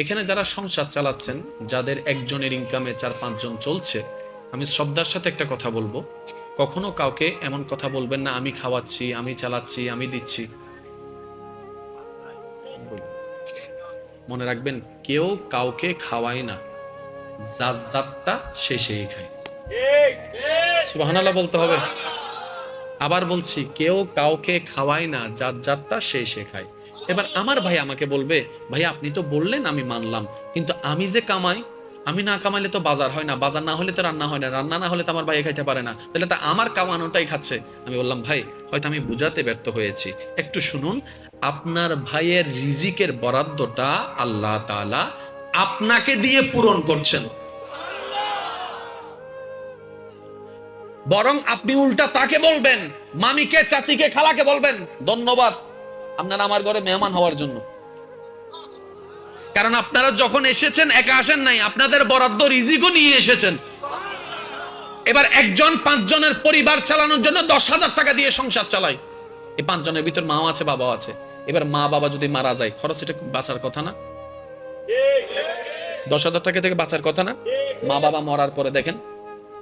এখানে যারা সংসার চালাচ্ছেন, যাদের একজনের ইনকামে 4-5 জন চলছে, আমি শ্রদ্ধার সাথে একটা কথা বলবো, কখনো কাউকে এমন কথা বলবেন না আমি খাওয়াচ্ছি, আমি চালাচ্ছি, আমি দিচ্ছি। মনে রাখবেন, কেউ কাউকে খাওয়ায় না, যার যারটা সে সেই খায়। সুবহানাল্লাহ বলতে হবে। আবার বলছি, কেউ কাউকে খাওয়ায় না, যার যারটা সে সে খায়। এবার আমার ভাই আমাকে বলবে, ভাই আপনি তো বললেন আমি মানলাম, কিন্তু আমি যে কামাই, আমি না কামাইলে তো বাজার হয় না, বাজার না হলে তো রান্না হয় না, রান্না না হলে তো আমার ভাই খাইতে পারে না, তাহলে তো আমার কামানোটাই খাচ্ছে। আমি বললাম, ভাই হয়তো আমি বুঝাতে ব্যর্থ হয়েছি, একটু শুনুন। আপনার ভাইয়ের রিজিকের বরাদ্দটা আল্লাহ তাআলা আপনাকে দিয়ে পূরণ করছেন। বরং আপনি উল্টা তাকে বলবেন, মামিকে, চাচিকে, খালাকে বলবেন, ধন্যবাদ আপনারা আমার ঘরে মেহমান হওয়ার জন্য। কারণ আপনারা যখন এসেছেন একা আসেন নাই, আপনাদের বরাদ্দ রিজিকও নিয়ে এসেছেন। এবার একজন 5 জনের পরিবার চালানোর জন্য 10,000 টাকা দিয়ে সংসার চালায়। এই 5 জনের ভিতর মাও আছে, বাবাও আছে। এবার মা বাবা যদি মারা যায়, খরচ এটা বাঁচার কথা না? 10,000 টাকা থেকে বাঁচার কথা না? মা বাবা মরার পরে দেখেন,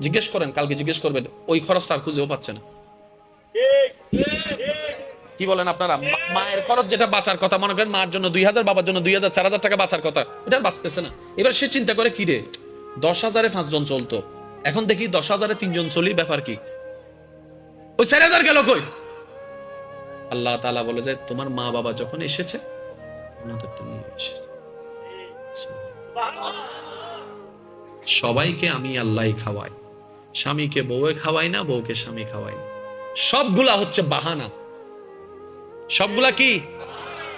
জিজ্ঞেস করেন, কালকে জিজ্ঞেস করবেন, ওই খরচটা আর খুঁজেও পাচ্ছে না। কি বলেন আপনারা? মায়ের খরচ যেটা বাঁচার কথা, মনে করেন মার জন্য 2,000, বাবার জন্য 2,000, 4,000 টাকা বাঁচার কথা, এটা বাঁচতেছে না। এবার সে চিন্তা করে, কি রে, 10,000-এ 5 জন চলতো, এখন দেখি 10,000-এ 3 জন চলি, ব্যাপার কি? ওই 4,000 গেল কই? আল্লাহ তাআলা বলে যে, তোমার মা বাবা যখন এসেছে, ওনাদেরটা নিয়ে এসেছে। সবাইকে আমি আল্লাহ খাওয়াই, স্বামীকে বউয়ে খাওয়াই না, বউকে স্বামী খাওয়াই না। সবগুলা হচ্ছে বাহানা। সবগুলা কি?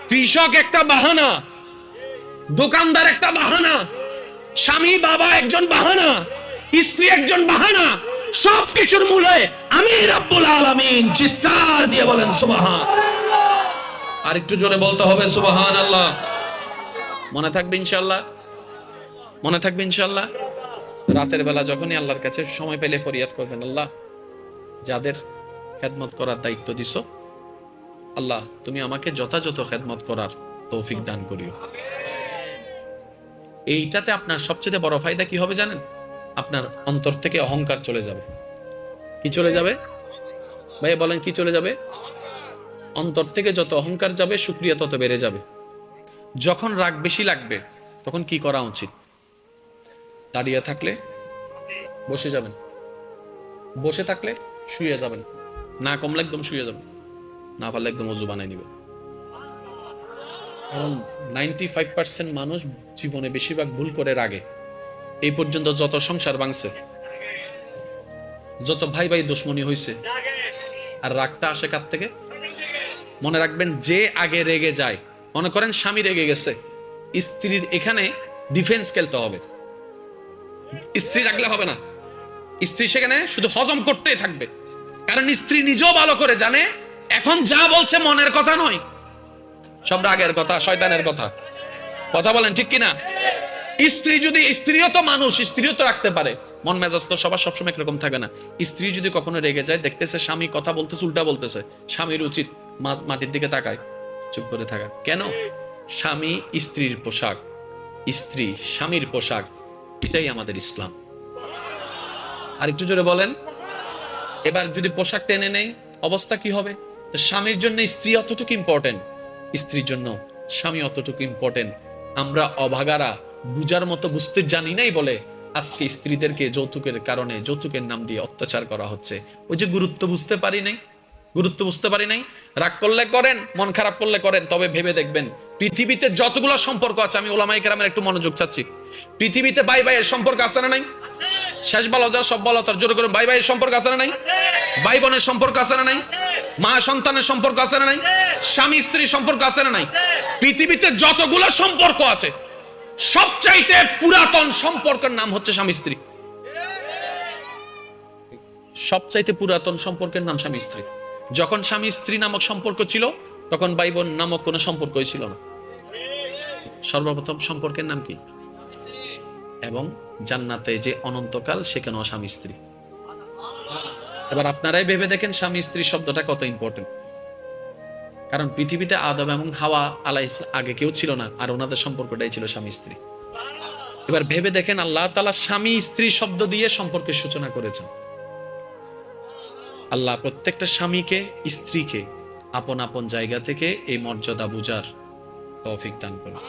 কৃষক একটা বাহানা, দোকানদার একটা বাহানা, স্বামী বাবা একজন বাহানা, স্ত্রী একজন বাহানা। সবকিছুর মূলে আমি রব্বুল আলামিন। চিৎকার দিয়ে বলেন সুবহান। আর একটু জোরে বলতে হবে সুবহানাল্লাহ। মনে থাকবে ইনশাআল্লাহ, মনে থাকবে ইনশাআল্লাহ। রাতের বেলা যখনই আল্লাহর কাছে সময় পেলে ফরিয়াদ করবেন, আল্লাহ যাদের খেদমত করার দায়িত্ব দিছো, আল্লাহ তুমি আমাকে যথাযথ খেদমত করার তৌফিক দান করিও। এইটাতে আপনার সবচেয়ে বড় ফায়দা কি হবে জানেন? আপনার অন্তর থেকে অহংকার চলে যাবে। কি চলে যাবে ভাই বলেন? কি চলে যাবে? অন্তর থেকে যত অহংকার যাবে, শুকরিয়া তত বেড়ে যাবে। যখন রাগ বেশি লাগবে, তখন কি করা উচিত? দাঁড়িয়ে থাকলে বসে যাবেন, বসে থাকলে শুয়ে যাবেন, না কমলে একদম শুয়ে যাবেন, না পারলে একদম ওযু বানাই নিবেন। কারণ 95% মানুষ জীবনে বেশিরভাগ ভুল করে রাগে। এই পর্যন্ত যত সংসার ভাঙছে, যত ভাই ভাই দুশ্মনী হয়েছে, আর রাগটা আসে কার থেকে? মনে রাখবেন, যে আগে রেগে যায়, মনে করেন স্বামী রেগে গেছে, স্ত্রীর এখানে ডিফেন্স খেলতে হবে। স্ত্রী রাখলে হবে না, স্ত্রী সেখানে শুধু হজম করতেই থাকবে। কারণ স্ত্রী নিজেও ভালো করে জানে এখন যা বলছে মনের কথা নয়, সব রাগের কথা, শয়তানের কথা। কথা বলেন ঠিক কিনা? স্ত্রী যদি, স্ত্রীও তো মানুষ, স্ত্রীও তো রাখতে পারে, মন মেজাজ তো সবার সবসময় একরকম থাকে না। স্ত্রী যদি কখনো রেগে যায়, দেখতেছে স্বামী কথা বলতেছে, উল্টা বলতেছে, স্বামীর উচিত মাটির দিকে তাকায়, চুপ করে থাকা। কেন? স্বামী স্ত্রীর পোশাক, স্ত্রী স্বামীর পোশাক, এটাই আমাদের ইসলাম। আর একটু জোরে বলেন। এবার যদি পোশাক টেনে নেই, অবস্থা কি হবে? তো স্বামীর জন্য স্ত্রী অতটুকু ইম্পর্টেন্ট, স্ত্রীর জন্য স্বামী অতটুকু ইম্পর্টেন্ট। আমরা অভাগারা বুঝার মতো বুঝতে জানি নাই বলে আজকে স্ত্রীদেরকে যৌতুকের কারণে, যৌতুকের নাম দিয়ে অত্যাচার করা হচ্ছে। ওই যে গুরুত্ব বুঝতে পারি নাই, গুরুত্ব বুঝতে পারি নাই। রাগ করলে করেন, মন খারাপ করলে করেন, তবে ভেবে দেখবেন পৃথিবীতে যতগুলো সম্পর্ক আছে, আমি ওলামায়ে কেরামের একটু মনোযোগ চাচ্ছি, পৃথিবীতে ভাই ভাইয়ের সম্পর্ক আছে না নাই? শেষ বলো যা, সব বলো তার জোরে করে। ভাই ভাইয়ের সম্পর্ক আছে না নাই? ভাই বোনের সম্পর্ক আছে না নাই? মা সন্তানের সম্পর্ক আছে না নাই? স্বামী স্ত্রীর সম্পর্ক আছে না নাই? পৃথিবীতে যতগুলো সম্পর্ক আছে, সবচাইতে পুরাতন সম্পর্কের নাম হচ্ছে স্বামী স্ত্রী। সবচাইতে পুরাতন সম্পর্কের নাম স্বামী স্ত্রী। যখন স্বামী স্ত্রী নামক সম্পর্ক ছিল, তখন ভাই বোন নামক কোনো সম্পর্কই ছিল না। সর্বপ্রথম সম্পর্কের নাম কি? এবং জান্নাতে যে অনন্তকাল, সেখানেও স্বামী স্ত্রী। এবার আপনারাই ভেবে দেখেন স্বামী স্ত্রী শব্দটা কত ইম্পর্টেন্ট। কারণ পৃথিবীতে আদম এবং হাওয়া আলাইহিস আগে কেউ ছিল না, আর ওনাদের সম্পর্কটাই ছিল স্বামী স্ত্রী। এবার ভেবে দেখেন, আল্লাহ তাআলা স্বামী স্ত্রী শব্দ দিয়ে সম্পর্কের সূচনা করেছেন। আল্লাহ প্রত্যেকটা স্বামীকে স্ত্রীকে আপন আপন জায়গা থেকে এই মর্যাদা বুঝার তৌফিক দান করুন।